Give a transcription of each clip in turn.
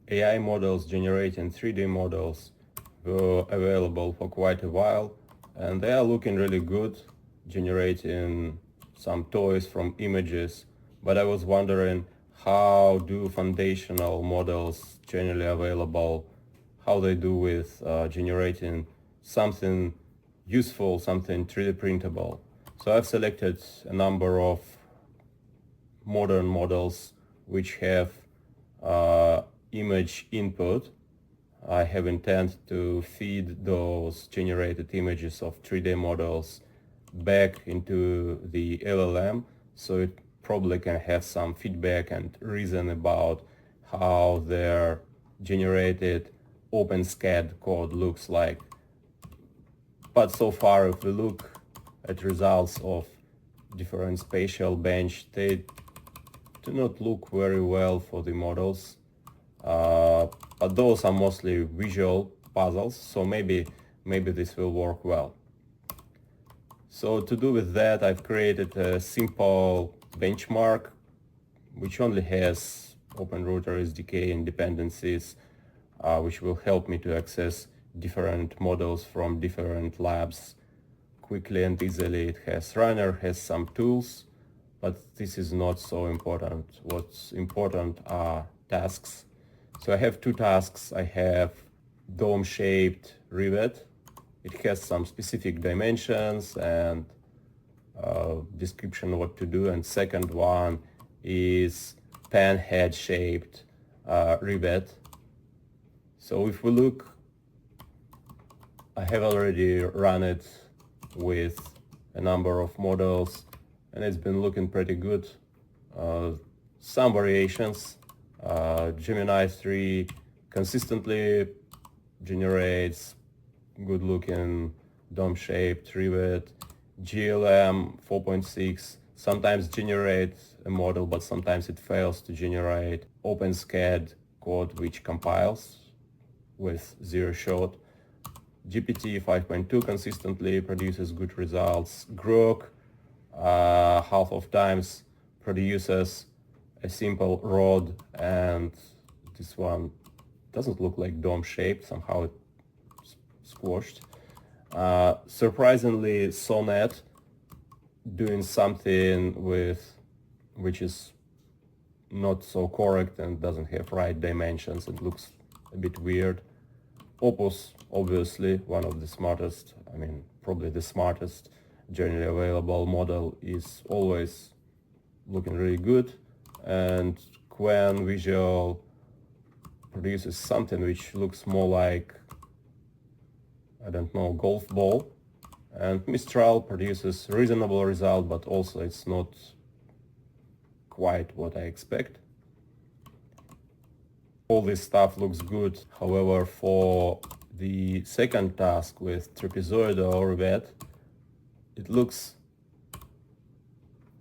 AI models generating 3D models were available for quite a while, and they are looking really good, generating some toys from images. But I was wondering, how do foundational models generally available, how they do with generating something useful, something 3D printable. So I've selected a number of modern models which have image input. I have intent to feed those generated images of 3D models back into the LLM, so it probably can have some feedback and reason about how their generated OpenSCAD code looks like. But so far, if we look at results of different spatial bench, they do not look very well for the models. But those are mostly visual puzzles, so maybe this will work well. So to do with that, I've created a simple benchmark which only has OpenRouter SDK and dependencies, which will help me to access different models from different labs quickly and easily. It has runner, has some tools, but this is not so important. What's important are tasks. So I have two tasks. I have dome-shaped rivet. It has some specific dimensions and description what to do. And second one is pan head shaped rivet. So if we look, I have already run it with a number of models and it's been looking pretty good. Some variations. Gemini 3 consistently generates good looking dome-shaped rivet. GLM 4.6 sometimes generates a model, but sometimes it fails to generate. OpenSCAD code which compiles with zero shot. GPT 5.2 consistently produces good results. Grok half of times produces a simple rod, and this one doesn't look like dome shaped, somehow it's squashed. Surprisingly, Sonnet doing something with which is not so correct and doesn't have right dimensions. It looks a bit weird. Opus, obviously one of the smartest, I mean probably the smartest generally available model, is always looking really good. And Qwen Visual produces something which looks more like, I don't know, golf ball. And Mistral produces reasonable result, but also it's not quite what I expect. All this stuff looks good. However, for the second task with trapezoid or rivet, it looks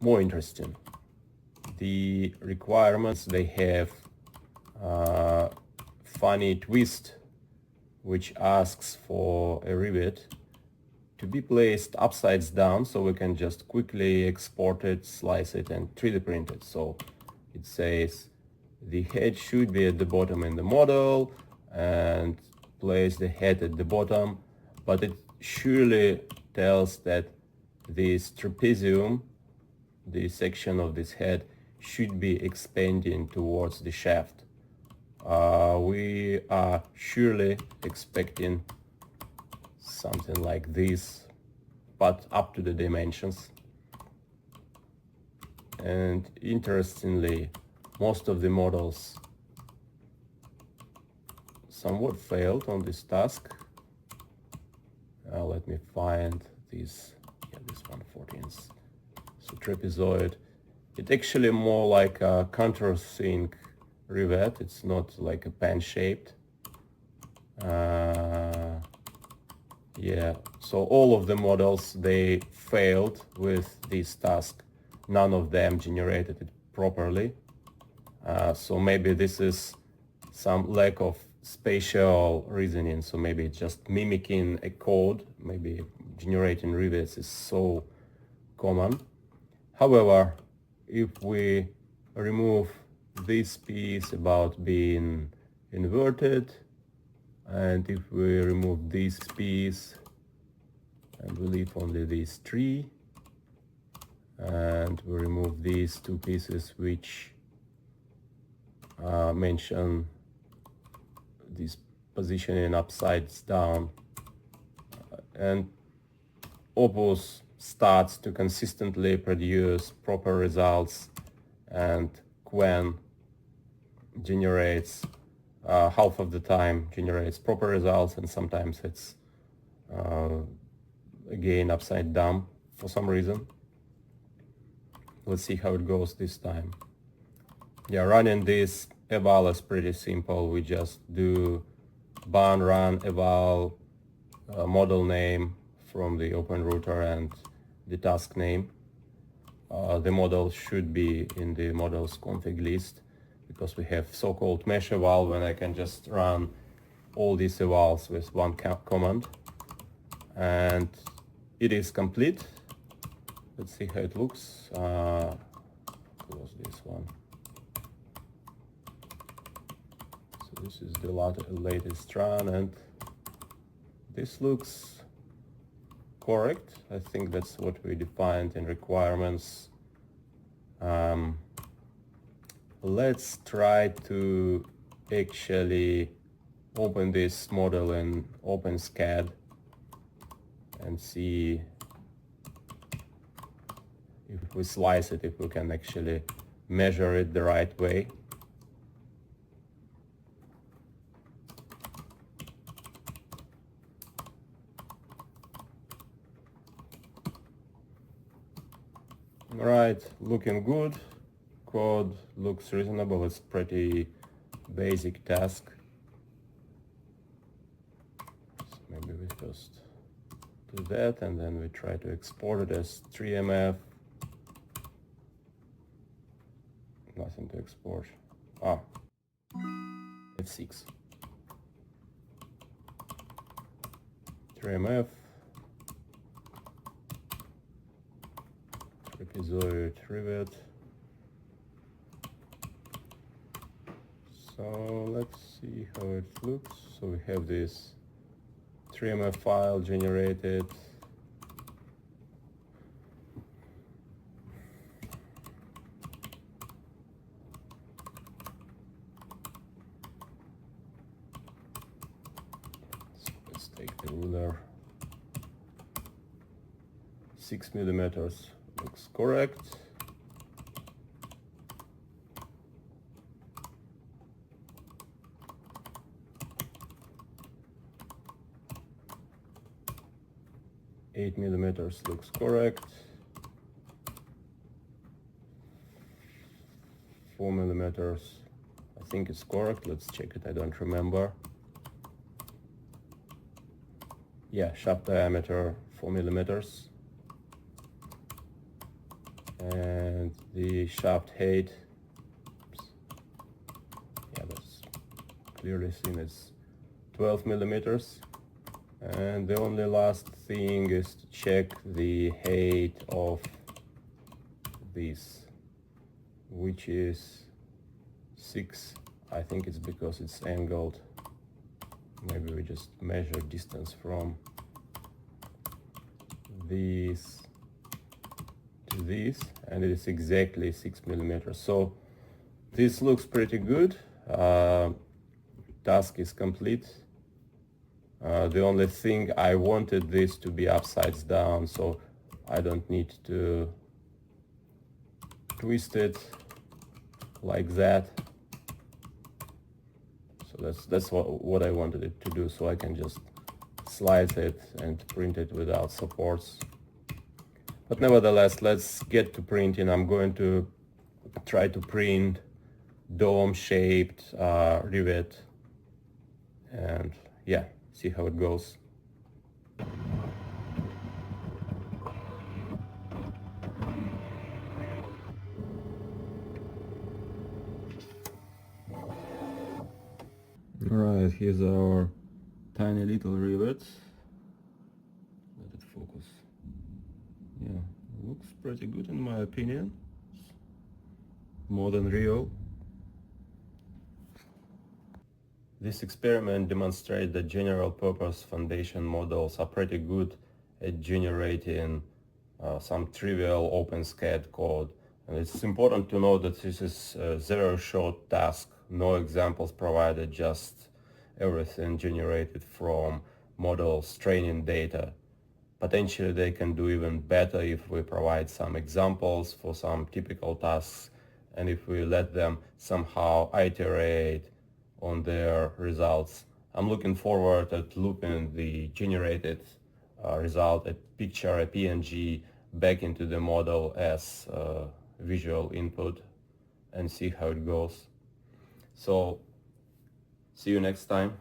more interesting. The requirements, they have funny twist which asks for a rivet to be placed upside down, so we can just quickly export it, slice it and 3D print it. So it says the head should be at the bottom in the model and place the head at the bottom, but it surely tells that this trapezium, the section of this head, should be expanding towards the shaft. We are surely expecting something like this, but up to the dimensions. And interestingly, most of the models somewhat failed on this task. Let me find this. Yeah, this one, 14th. So trapezoid. It's actually more like a countersink rivet. It's not like a pan-shaped. Yeah, so all of the models, they failed with this task. None of them generated it properly. So maybe this is some lack of spatial reasoning. So maybe it's just mimicking a code. Maybe generating rivets is so common. However, if we remove this piece about being inverted, and if we remove this piece and we leave only these three, and we remove these two pieces which mention this positioning upsides down, and Opus starts to consistently produce proper results, and qwen generates half of the time generates proper results, and sometimes it's again upside down for some reason. Let's see how it goes this time. Yeah, running this eval is pretty simple. We just do barn run eval model name from the open router and the task name. The model should be in the models config list, because we have so-called mesh eval, when I can just run all these evals with one command. And it is complete. Let's see how it looks. Close this one. So this is the latest run, and this looks correct. I think that's what we defined in requirements. Let's try to actually open this model in OpenSCAD and see if we slice it, if we can actually measure it the right way. Right, looking good. Code looks reasonable. It's pretty basic task. So maybe we first do that, and then we try to export it as 3MF. Nothing to export. It's 6. 3MF. Trapezoid rivet. So let's see how it looks. So we have this 3MF file generated. So let's take the ruler. 6 millimeters looks correct. Eight millimeters looks correct. 4 millimeters, I think it's correct. Let's check it. I don't remember. Yeah, shaft diameter 4 millimeters. And the shaft height, yeah, that's clearly seen, it's 12 millimeters. And the only last thing is to check the height of this, which is 6. I think it's because it's angled. Maybe we just measure distance from this to this, and it is exactly 6 millimeters. So this looks pretty good. Task is complete. The only thing, I wanted this to be upsides down, so I don't need to twist it like that. So that's what I wanted it to do, so I can just slice it and print it without supports. But nevertheless, let's get to printing. I'm going to try to print dome-shaped rivet, and yeah, see how it goes. Alright, here's our tiny little rivet. Let it focus. Yeah, looks pretty good in my opinion. More than real. This experiment demonstrates that general purpose foundation models are pretty good at generating some trivial OpenSCAD code. And it's important to note that this is a zero-shot task, no examples provided, just everything generated from models training data. Potentially they can do even better if we provide some examples for some typical tasks and if we let them somehow iterate on their results. I'm looking forward at looping the generated result, a picture, a PNG, back into the model as visual input and see how it goes. So see you next time.